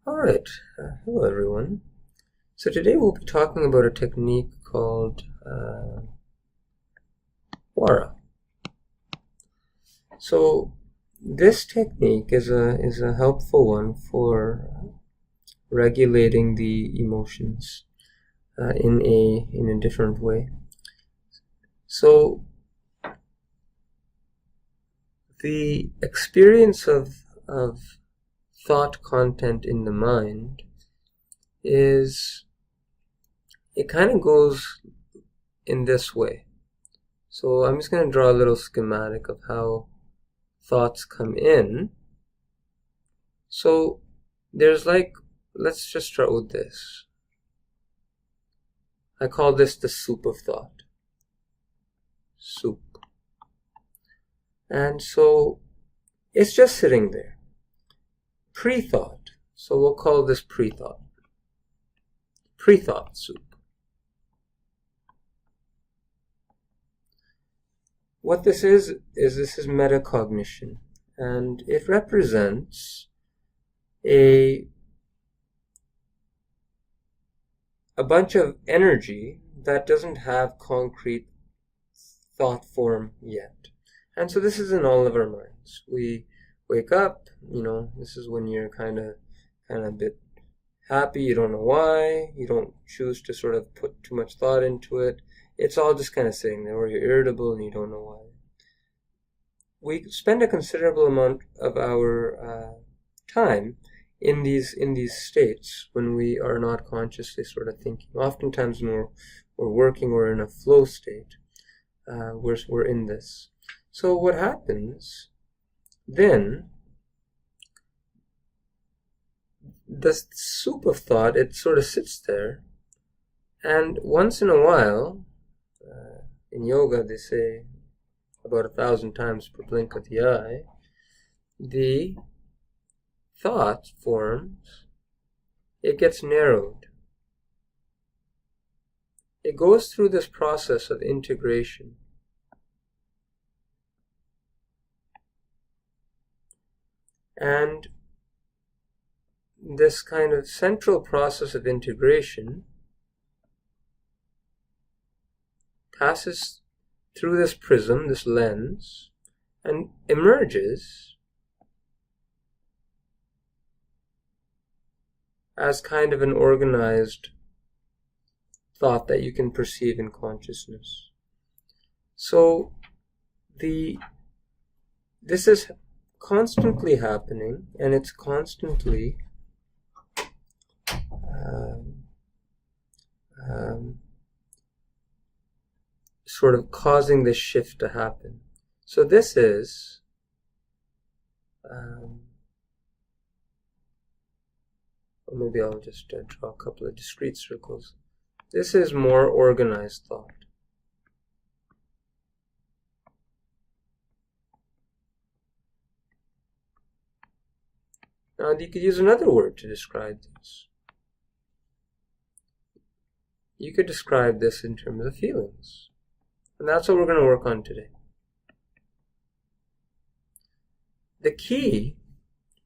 Alright, hello everyone. So today we'll be talking about a technique called WARA. So this technique is a helpful one for regulating the emotions in a different way. So the experience of thought content in the mind is, it kind of goes in this way. So I'm just going to draw a little schematic of how thoughts come in. So there's let's just start with this. I call this the soup of thought. Soup. And so it's just sitting there. Pre-thought. So we'll call this pre-thought. Pre-thought soup. What this is metacognition, and it represents a bunch of energy that doesn't have concrete thought form yet. And so this is in all of our minds. We wake up, this is when you're kind of a bit happy, you don't know why, you don't choose to sort of put too much thought into it. It's all just kind of sitting there, or you're irritable and you don't know why. We spend a considerable amount of our time in these states when we are not consciously sort of thinking. Oftentimes when we're working or in a flow state, we're in this. So what happens then, the soup of thought, it sort of sits there, and once in a while, in yoga they say about 1,000 times per blink of the eye, the thought forms, it gets narrowed. It goes through this process of integration. And this kind of central process of integration passes through this prism, this lens, and emerges as kind of an organized thought that you can perceive in consciousness. So this is constantly happening, and it's constantly sort of causing this shift to happen. So this is or maybe I'll just draw a couple of discrete circles. This is more organized thought. Now you could use another word to describe this. You could describe this in terms of feelings. And that's what we're going to work on today. The key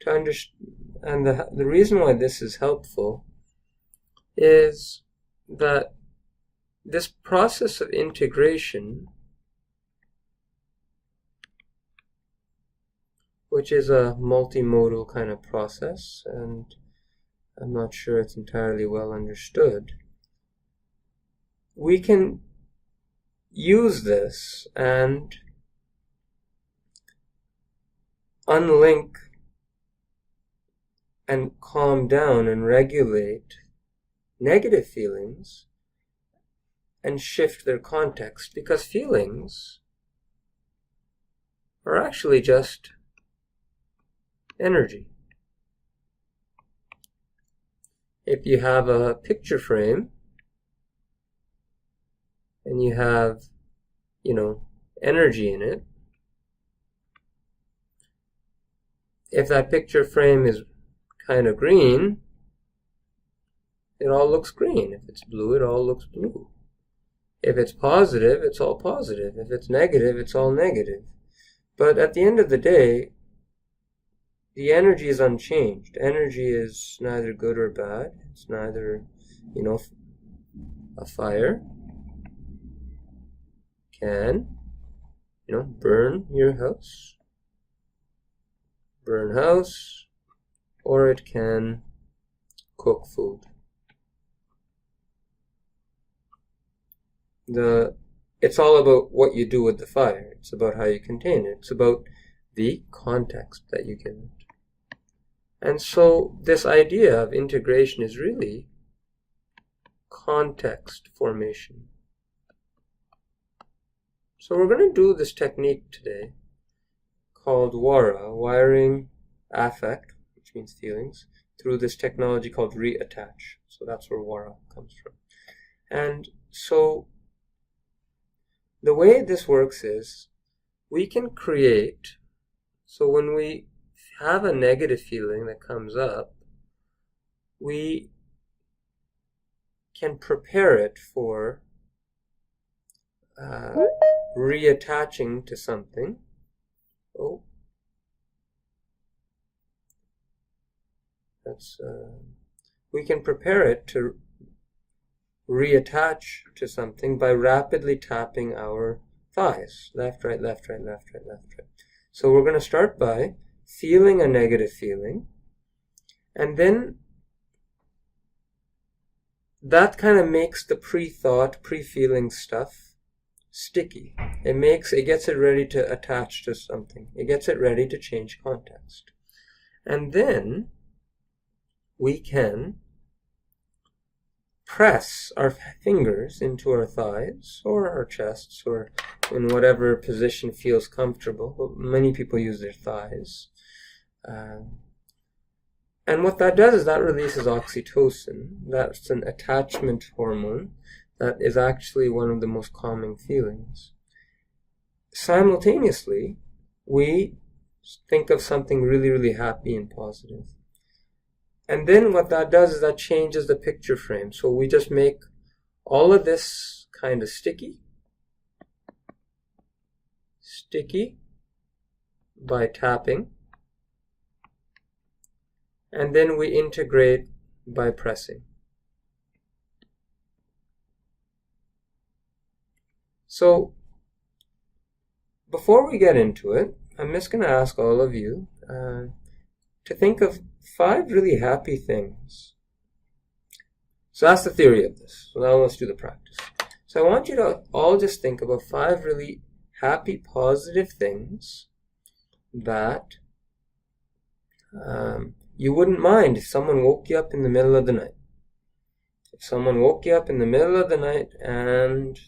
to understand, and the reason why this is helpful, is that this process of integration, which is a multimodal kind of process, and I'm not sure it's entirely well understood, we can use this and unlink and calm down and regulate negative feelings and shift their context, because feelings are actually just energy. If you have a picture frame and you have, energy in it, if that picture frame is kind of green, it all looks green. If it's blue, it all looks blue. If it's positive, it's all positive. If it's negative, it's all negative. But at the end of the day, the energy is unchanged. Energy is neither good or bad. It's neither, a fire can, burn your house, or it can cook food. It's all about what you do with the fire. It's about how you contain it. It's about the context that you give it. And so this idea of integration is really context formation. So we're going to do this technique today called WARA, wiring affect, which means feelings, through this technology called reattach. So that's where WARA comes from. And so the way this works is we can create, so when we have a negative feeling that comes up, we can prepare it for reattaching to something. We can prepare it to reattach to something by rapidly tapping our thighs. Left, right, left, right, left, right, left, right. So we're going to start by feeling a negative feeling, and then that kind of makes the pre-thought, pre-feeling stuff sticky. It gets it ready to attach to something. It gets it ready to change context. And then we can press our fingers into our thighs or our chests or in whatever position feels comfortable. But many people use their thighs. And what that does is that releases oxytocin. That's an attachment hormone that is actually one of the most calming feelings. Simultaneously, we think of something really, really happy and positive. And then what that does is that changes the picture frame. So we just make all of this kind of sticky by tapping, and then we integrate by pressing. So before we get into it, I'm just going to ask all of you to think of 5 really happy things. So that's the theory of this. So now let's do the practice. So I want you to all just think about 5 really happy, positive things that you wouldn't mind if someone woke you up in the middle of the night. If someone woke you up in the middle of the night and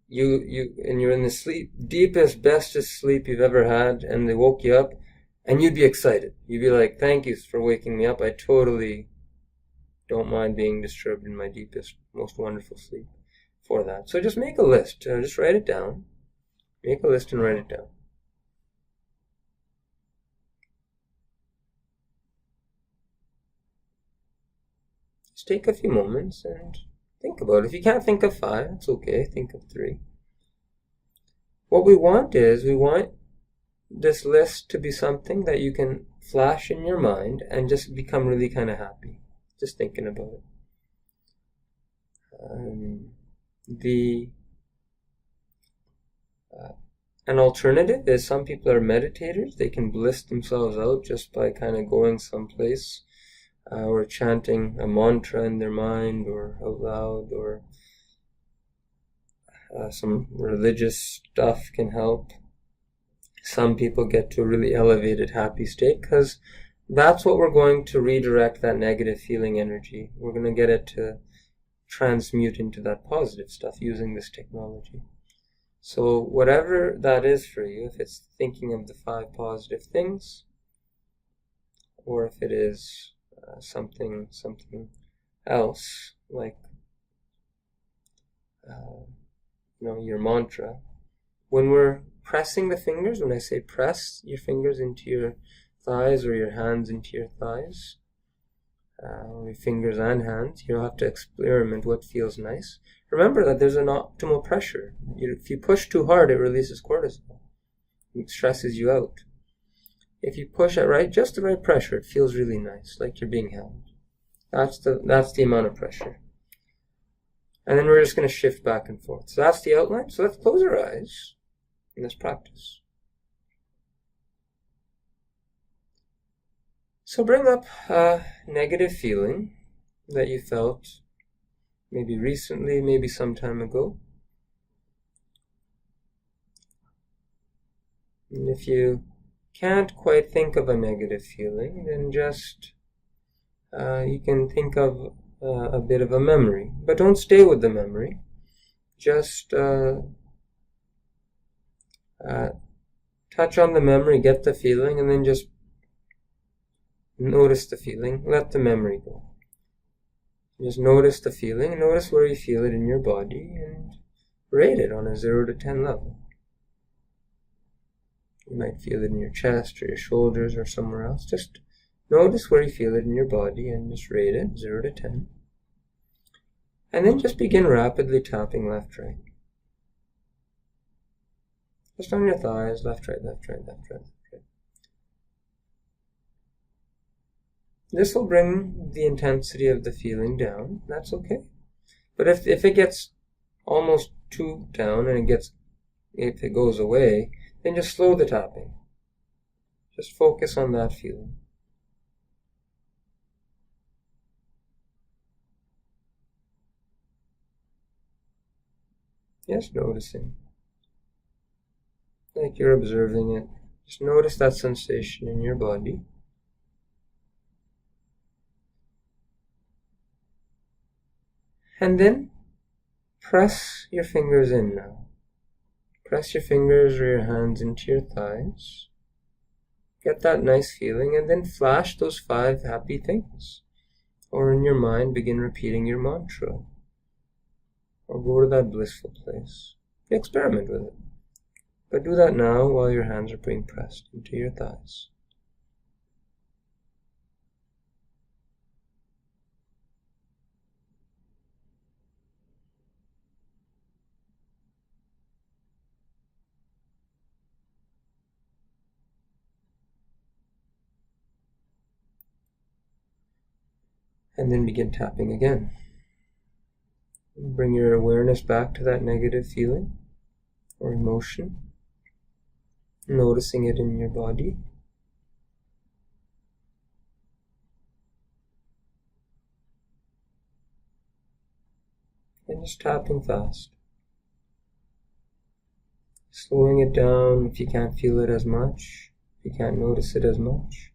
you're in the deepest, bestest sleep you've ever had, and they woke you up, and you'd be excited. You'd be like, thank you for waking me up. I totally don't mind being disturbed in my deepest, most wonderful sleep for that. So just make a list. Just write it down. Make a list and write it down. Just take a few moments and think about it. If you can't think of 5, it's okay. Think of 3. What we want this list to be something that you can flash in your mind and just become really kind of happy, just thinking about it. An alternative is some people are meditators. They can bliss themselves out just by kind of going someplace or chanting a mantra in their mind or out loud, or some religious stuff can help. Some people get to a really elevated, happy state because that's what we're going to redirect that negative feeling energy. We're going to get it to transmute into that positive stuff using this technology. So whatever that is for you, if it's thinking of the 5 positive things, or if it is something else, like your mantra, when we're pressing the fingers, when I say press your fingers into your thighs or your hands into your thighs, or your fingers and hands, you'll have to experiment what feels nice. Remember that there's an optimal pressure. If you push too hard, it releases cortisol. It stresses you out. If you push at just the right pressure, it feels really nice, like you're being held. That's the amount of pressure. And then we're just going to shift back and forth. So that's the outline. So let's close our eyes and let's practice. So bring up a negative feeling that you felt maybe recently, maybe some time ago. And if you can't quite think of a negative feeling, then just you can think of a bit of a memory. But don't stay with the memory. Just touch on the memory, get the feeling, and then just notice the feeling. Let the memory go. Just notice the feeling, notice where you feel it in your body, and rate it on a 0 to 10 level. You might feel it in your chest or your shoulders or somewhere else. Just notice where you feel it in your body and just rate it 0 to 10. And then just begin rapidly tapping left, right. Just on your thighs, left, right, left, right, left, right, left, right. This will bring the intensity of the feeling down. That's okay. But if it gets almost too down and if it goes away, then just slow the tapping. Just focus on that feeling. Just noticing. Like you're observing it. Just notice that sensation in your body. And then press your fingers in now. Press your fingers or your hands into your thighs. Get that nice feeling and then flash those 5 happy things. Or in your mind, begin repeating your mantra. Or go to that blissful place. Experiment with it. But do that now while your hands are being pressed into your thighs. And then begin tapping again. Bring your awareness back to that negative feeling or emotion, noticing it in your body. And just tapping fast. Slowing it down if you can't feel it as much, if you can't notice it as much.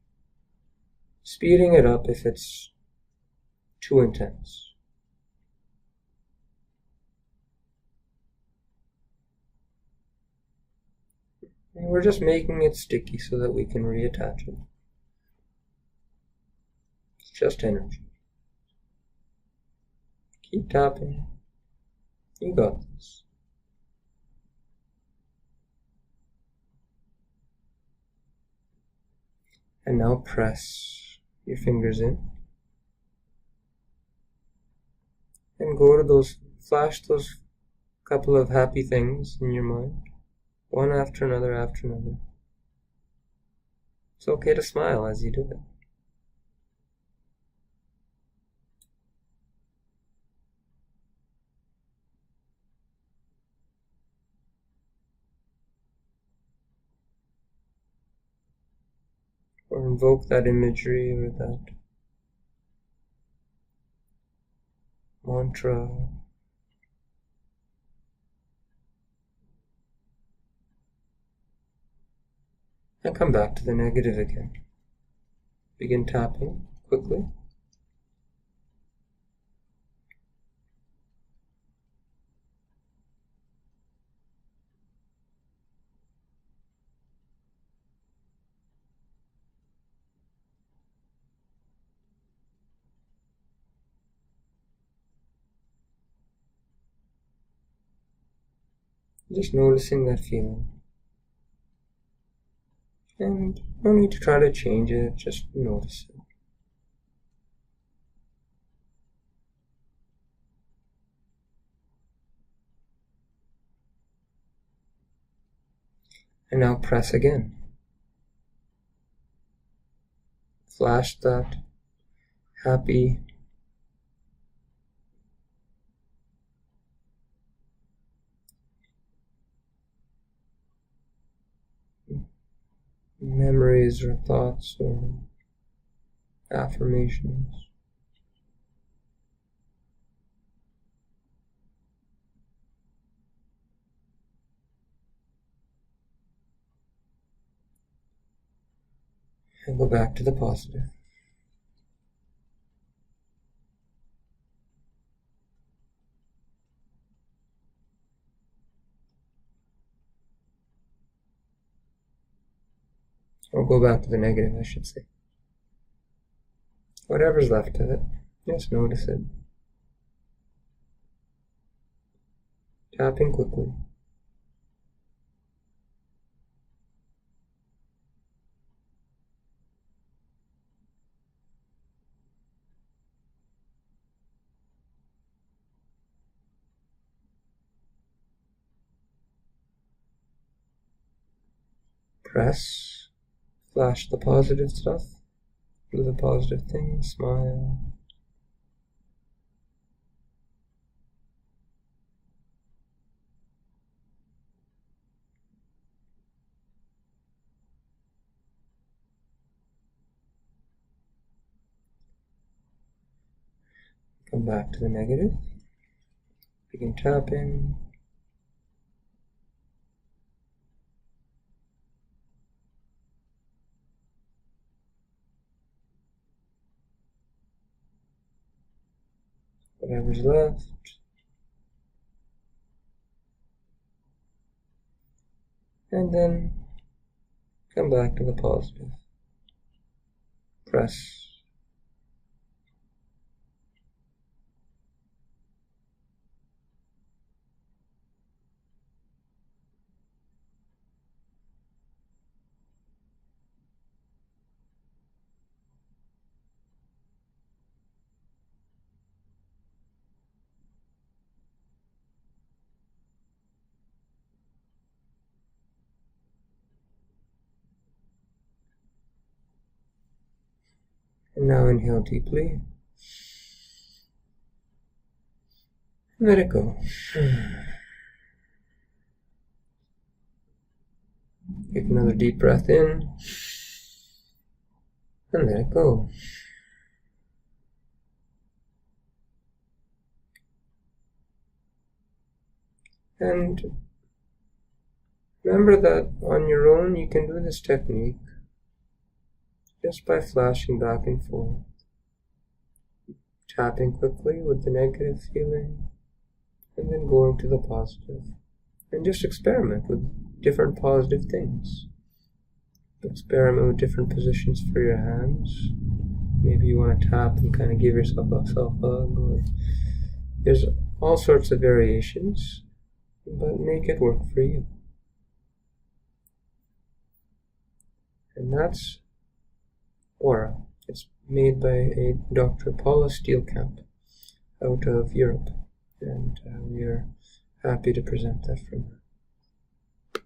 Speeding it up if it's too intense. And we're just making it sticky so that we can reattach it. It's just energy. Keep tapping. You got this. And now press your fingers in. And go to flash those couple of happy things in your mind. One after another after another. It's okay to smile as you do it. Or invoke that imagery or that mantra. And come back to the negative again. Begin tapping quickly. Just noticing that feeling. And no need to try to change it, just notice it. And now press again. flash that happy memories or thoughts or affirmations. And go back to the positive. Or go back to the negative, I should say. Whatever's left of it, just notice it. Tapping quickly. Press, flash the positive stuff, do the positive things, smile. Come back to the negative. Begin tapping. Whatever's left. And then come back to the positive. Press. And now inhale deeply. And let it go. Take another deep breath in. And let it go. And remember that on your own you can do this technique just by flashing back and forth, tapping quickly with the negative feeling, and then going to the positive. And just experiment with different positive things. Experiment with different positions for your hands. Maybe you want to tap and kind of give yourself a self-hug, or there's all sorts of variations, but make it work for you. And that's WARA. It's made by a Dr. Paula Steelkamp out of Europe, and we are happy to present that from her.